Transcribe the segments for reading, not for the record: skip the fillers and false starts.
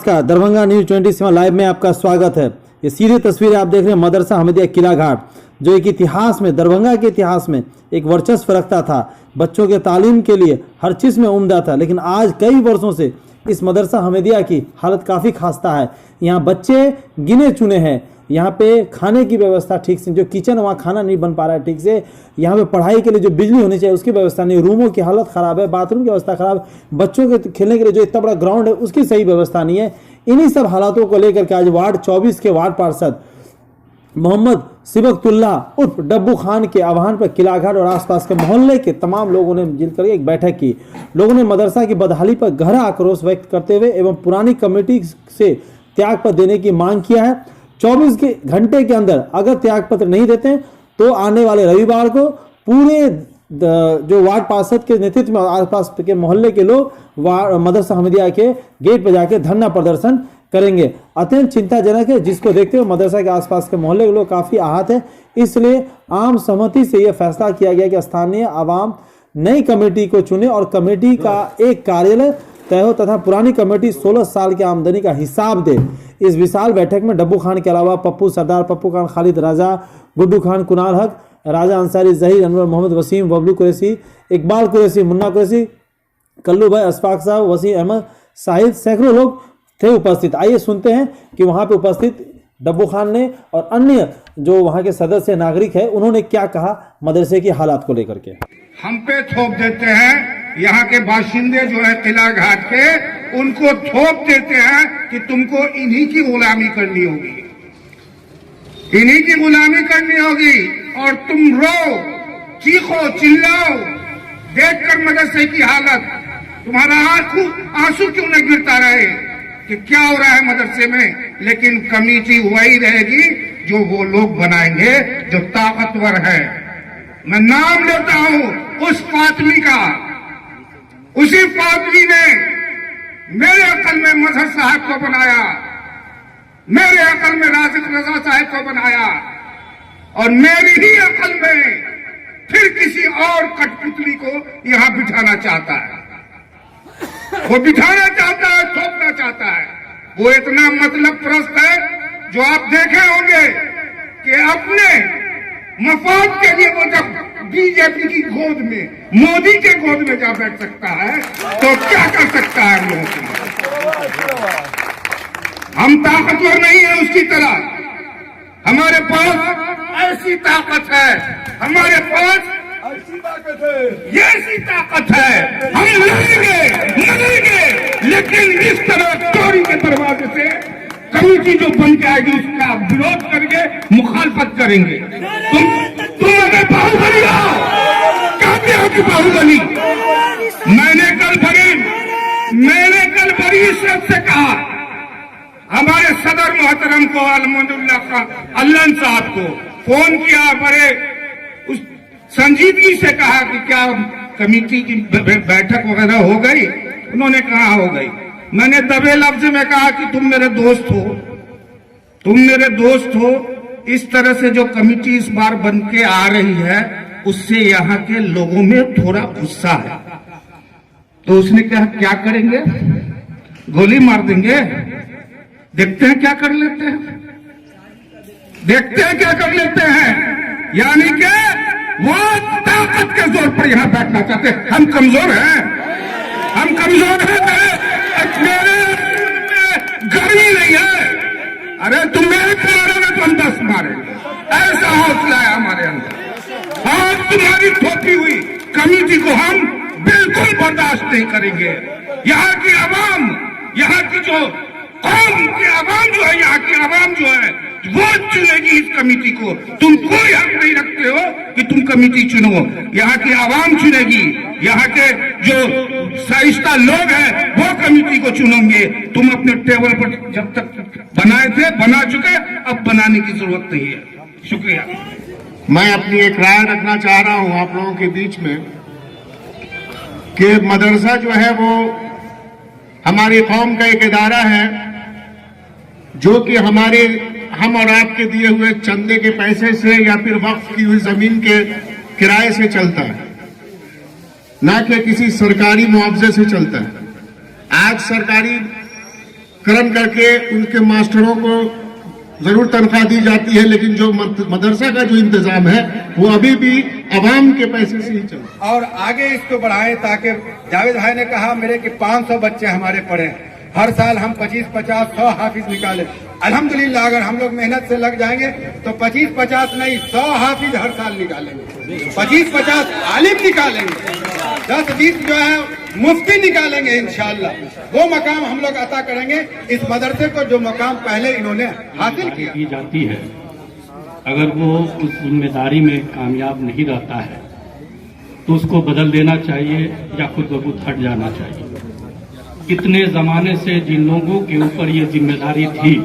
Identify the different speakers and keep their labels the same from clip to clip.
Speaker 1: नमस्कार, Darbhanga news 27 live में आपका स्वागत है। ये सीधी तस्वीरें आप देख रहे हैं मदरसा हमीदिया किला घाट, जो एक इतिहास में, दरभंगा के इतिहास में एक वर्चस्व रखता था। बच्चों के तालीम के लिए हर चीज़ में उम्दा था, लेकिन आज कई वर्षों से इस मदरसा हमीदिया की हालत काफ़ी खास्ता है। यहाँ बच्चे गिने चुने हैं, यहाँ पे खाने की व्यवस्था ठीक से, जो किचन वहाँ खाना नहीं बन पा रहा है ठीक से। यहाँ पे पढ़ाई के लिए जो बिजली होनी चाहिए उसकी व्यवस्था नहीं, रूमों की हालत ख़राब है, बाथरूम की व्यवस्था ख़राब, बच्चों के खेलने के लिए जो इतना बड़ा ग्राउंड है उसकी सही व्यवस्था नहीं है। इन्हीं सब हालातों को लेकर के आज वार्ड 24 के वार्ड पार्षद मोहम्मद सिबकतुल्ला उर्फ डब्बू खान के आह्वान पर किला घाट और आसपास के मोहल्ले के तमाम लोगों ने मिलकर एक बैठक की। लोगों ने मदरसा की बदहाली पर गहरा आक्रोश व्यक्त करते हुए एवं पुरानी कमेटी से त्याग पत्र देने की मांग किया है। 24 घंटे के अंदर अगर त्याग पत्र नहीं देते हैं तो आने वाले रविवार को पूरे जो वार्ड पार्षद के नेतृत्व में आसपास के मोहल्ले के लोग मदरसा हमीदिया के गेट पर जाके धरना प्रदर्शन करेंगे। अत्यंत चिंताजनक है, जिसको देखते हुए मदरसा के आसपास के मोहल्ले के लोग काफ़ी आहत है। इसलिए आम सहमति से यह फैसला किया गया कि स्थानीय आवाम नई कमेटी को चुने और कमेटी का एक कार्यालय तय हो तथा पुरानी कमेटी 16 साल की आमदनी का हिसाब दे। इस विशाल बैठक में डब्बू खान के अलावा पप्पू सरदार, पप्पू खान, खालिद राजा, गुड्डू खान, कुनाल हक, राजा अंसारी, जहीर अनवर, मोहम्मद वसीम, बबलू कुरैशी, इकबाल कुरैशी, मुन्ना कुरैशी, कल्लू भाई, अशफाक साहब, वसीम अहमद, शाहिद, सैकड़ों लोग थे उपस्थित। आइए सुनते हैं कि वहां पे उपस्थित डब्बू खान ने और अन्य जो वहां के सदस्य नागरिक है उन्होंने क्या कहा मदरसे की हालात को लेकर के।
Speaker 2: हम पे थोप देते हैं, यहाँ के बाशिंदे जो है किला घाट के, उनको थोप देते हैं कि तुमको इन्हीं की गुलामी करनी होगी, इन्हीं की गुलामी करनी होगी। और तुम रो, चीखो, चिल्लाओ, देखकर मदरसे की हालत, तुम्हारा आंसू क्यों न गिरता रहे कि क्या हो रहा है मदरसे में। लेकिन कमेटी वही रहेगी जो वो लोग बनाएंगे जो ताकतवर है। मैं नाम लेता हूं उस फातमी का, उसी फातमी ने मेरे अकल में मजहर साहब को बनाया, मेरे अकल में राशिद रजा साहब को बनाया, और मेरी ही अकल में फिर किसी और कठपुतली को यहां बिठाना चाहता है। वो बिठाना चाहता है, थोपना चाहता है। वो इतना मतलब प्रस्त है जो आप देखे होंगे कि अपने मफाद के लिए वो जब बीजेपी की गोद में, मोदी के गोद में जा बैठ सकता है तो क्या कर सकता है हम लोगों को। हम ताकतवर नहीं है उसकी तरह, हमारे पास ऐसी ताकत है, हमारे पास ऐसी ताकत है, ये ऐसी ताकत है, हम लड़ेंगे, लेकिन इस तरह चोरी के दरवाजे से कमेटी जो बन के आएगी उसका विरोध करके मुखालफत करेंगे। तुम अगर बाहुबली हो, क्या होगी बाहुबली। मैंने कल बड़ी इज्जत से कहा हमारे सदर मोहतरम को, अलमदुल्ला का अल्लाह साहब को फोन किया, बड़े उस संजीदगी से कहा कि क्या कमेटी की बैठक वगैरह हो गई। उन्होंने कहा हो गई। मैंने दबे लफ्ज में कहा कि तुम मेरे दोस्त हो, तुम मेरे दोस्त हो। इस तरह से जो कमेटी इस बार बन के आ रही है उससे यहाँ के लोगों में थोड़ा गुस्सा है। तो उसने कहा क्या करेंगे, गोली मार देंगे, देखते हैं क्या कर लेते हैं, देखते हैं क्या कर लेते हैं। यानी कि वो ताकत के जोर पर यहां बैठना चाहते हैं। हम कमजोर हैं, हम कमजोर हैं। मेरे गर्मी नहीं है, अरे तुम मेरे मारोगे तो हम 10 मारेंगे, ऐसा हौसला है हमारे अंदर। और तुम्हारी थोपी हुई कमेटी को हम बिल्कुल बर्दाश्त नहीं करेंगे। यहाँ की आवाम, यहाँ की जो कौम की आवाम जो है, यहाँ की आवाम जो है वो चुनेगी इस कमेटी को। तुम कोई हक नहीं रखते हो कि तुम कमेटी चुनो, यहाँ की आवाम चुनेगी। यहाँ के जो शाइस्ता लोग हैं वो कमेटी को चुनेंगे। तुम अपने टेबल पर जब तक बनाए थे, बना चुके, अब बनाने की जरूरत नहीं है। शुक्रिया।
Speaker 3: मैं अपनी एक राय रखना चाह रहा हूं आप लोगों के बीच में कि मदरसा जो है वो हमारी कौम का एक इदारा है जो कि हम और आपके दिए हुए चंदे के पैसे से या फिर वक्फ की हुई जमीन के किराए से चलता है, ना कि किसी सरकारी मुआवजे से चलता है। आज सरकारी कर्म करके उनके मास्टरों को जरूर तनख्वाह दी जाती है, लेकिन जो मदरसा का जो इंतजाम है वो अभी भी अवाम के पैसे से ही चलता है।
Speaker 2: और आगे इसको बढ़ाएं ताकि जावेद भाई ने कहा मेरे कि 500 बच्चे हमारे पढ़े, हर साल हम 25, 50, 100 हाफिज निकालें। अल्हम्दुलिल्लाह अगर हम लोग मेहनत से लग जाएंगे तो 25, 50 नहीं 100 हाफिज हर साल निकालेंगे, 25, 50 आलिम निकालेंगे, 10, 20 जो है मुफ्ती निकालेंगे इंशाअल्लाह। वो मकाम हम लोग अता करेंगे इस मदरसे को जो मकाम पहले इन्होंने हासिल किया।
Speaker 4: की जाती है, अगर वो उस जिम्मेदारी में कामयाब नहीं रहता है तो उसको बदल देना चाहिए या खुद ब खुद हट जाना चाहिए। इतने जमाने से जिन लोगों के ऊपर ये जिम्मेदारी थी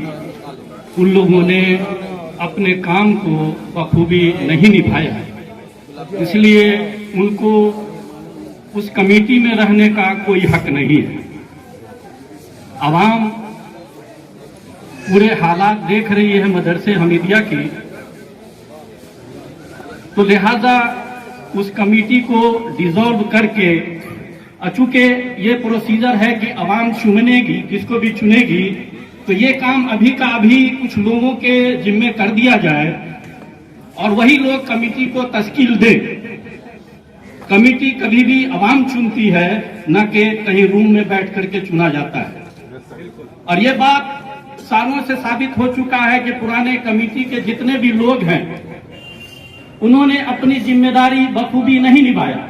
Speaker 4: उन लोगों ने अपने काम को बखूबी नहीं निभाया है, इसलिए उनको उस कमेटी में रहने का कोई हक नहीं है। आवाम पूरे हालात देख रही है मदरसे हमीदिया की, तो लिहाजा उस कमेटी को डिसॉल्व करके, चूंकि ये प्रोसीजर है कि आवाम चुनेगी, किसको भी चुनेगी, तो ये काम अभी का अभी कुछ लोगों के जिम्मे कर दिया जाए और वही लोग कमेटी को तश्कील दे। कमेटी कभी भी आवाम चुनती है, न कि कहीं रूम में बैठ करके चुना जाता है। और ये बात सालों से साबित हो चुका है कि पुराने कमेटी के जितने भी लोग हैं उन्होंने अपनी जिम्मेदारी बखूबी नहीं निभाया।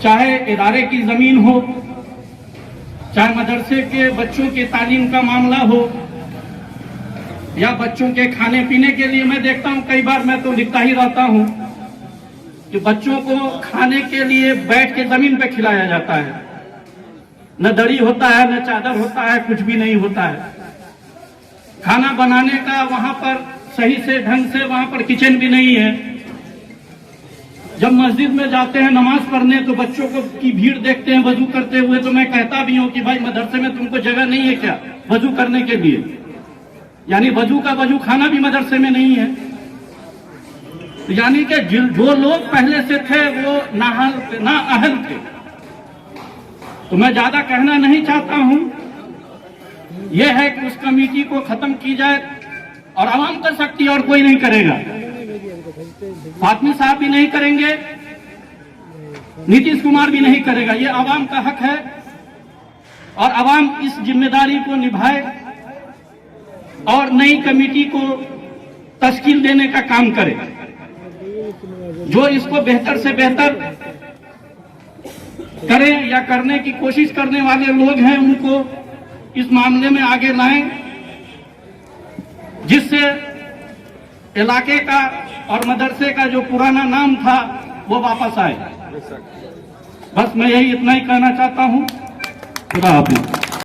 Speaker 4: चाहे इदारे की जमीन हो, चाहे मदरसे के बच्चों के तालीम का मामला हो, या बच्चों के खाने पीने के लिए मैं देखता हूं कई बार, मैं तो लिखता ही रहता हूं कि बच्चों को खाने के लिए बैठ के जमीन पे खिलाया जाता है, न दरी होता है, न चादर होता है, कुछ भी नहीं होता है। खाना बनाने का वहां पर सही से ढंग से वहां पर किचन भी नहीं है। जब मस्जिद में जाते हैं नमाज पढ़ने तो बच्चों को की भीड़ देखते हैं वजू करते हुए, तो मैं कहता भी हूं कि भाई मदरसे में तुमको जगह नहीं है क्या वजू करने के लिए? यानी वजू का वजू खाना भी मदरसे में नहीं है। यानी कि जो लोग पहले से थे वो नाअहल थे। तो मैं ज्यादा कहना नहीं चाहता हूं, यह है कि उस कमेटी को खत्म की जाए, और आवाम कर सकती है और कोई नहीं करेगा। फातमी साहब भी नहीं करेंगे, नीतीश कुमार भी नहीं करेगा। ये आवाम का हक है और आवाम इस जिम्मेदारी को निभाए और नई कमेटी को तश्कील देने का काम करे। जो इसको बेहतर से बेहतर करें या करने की कोशिश करने वाले लोग हैं उनको इस मामले में आगे लाएं, जिससे इलाके का और मदरसे का जो पुराना नाम था वो वापस आए। बस मैं यही इतना ही कहना चाहता हूं। खुदा हाफिज।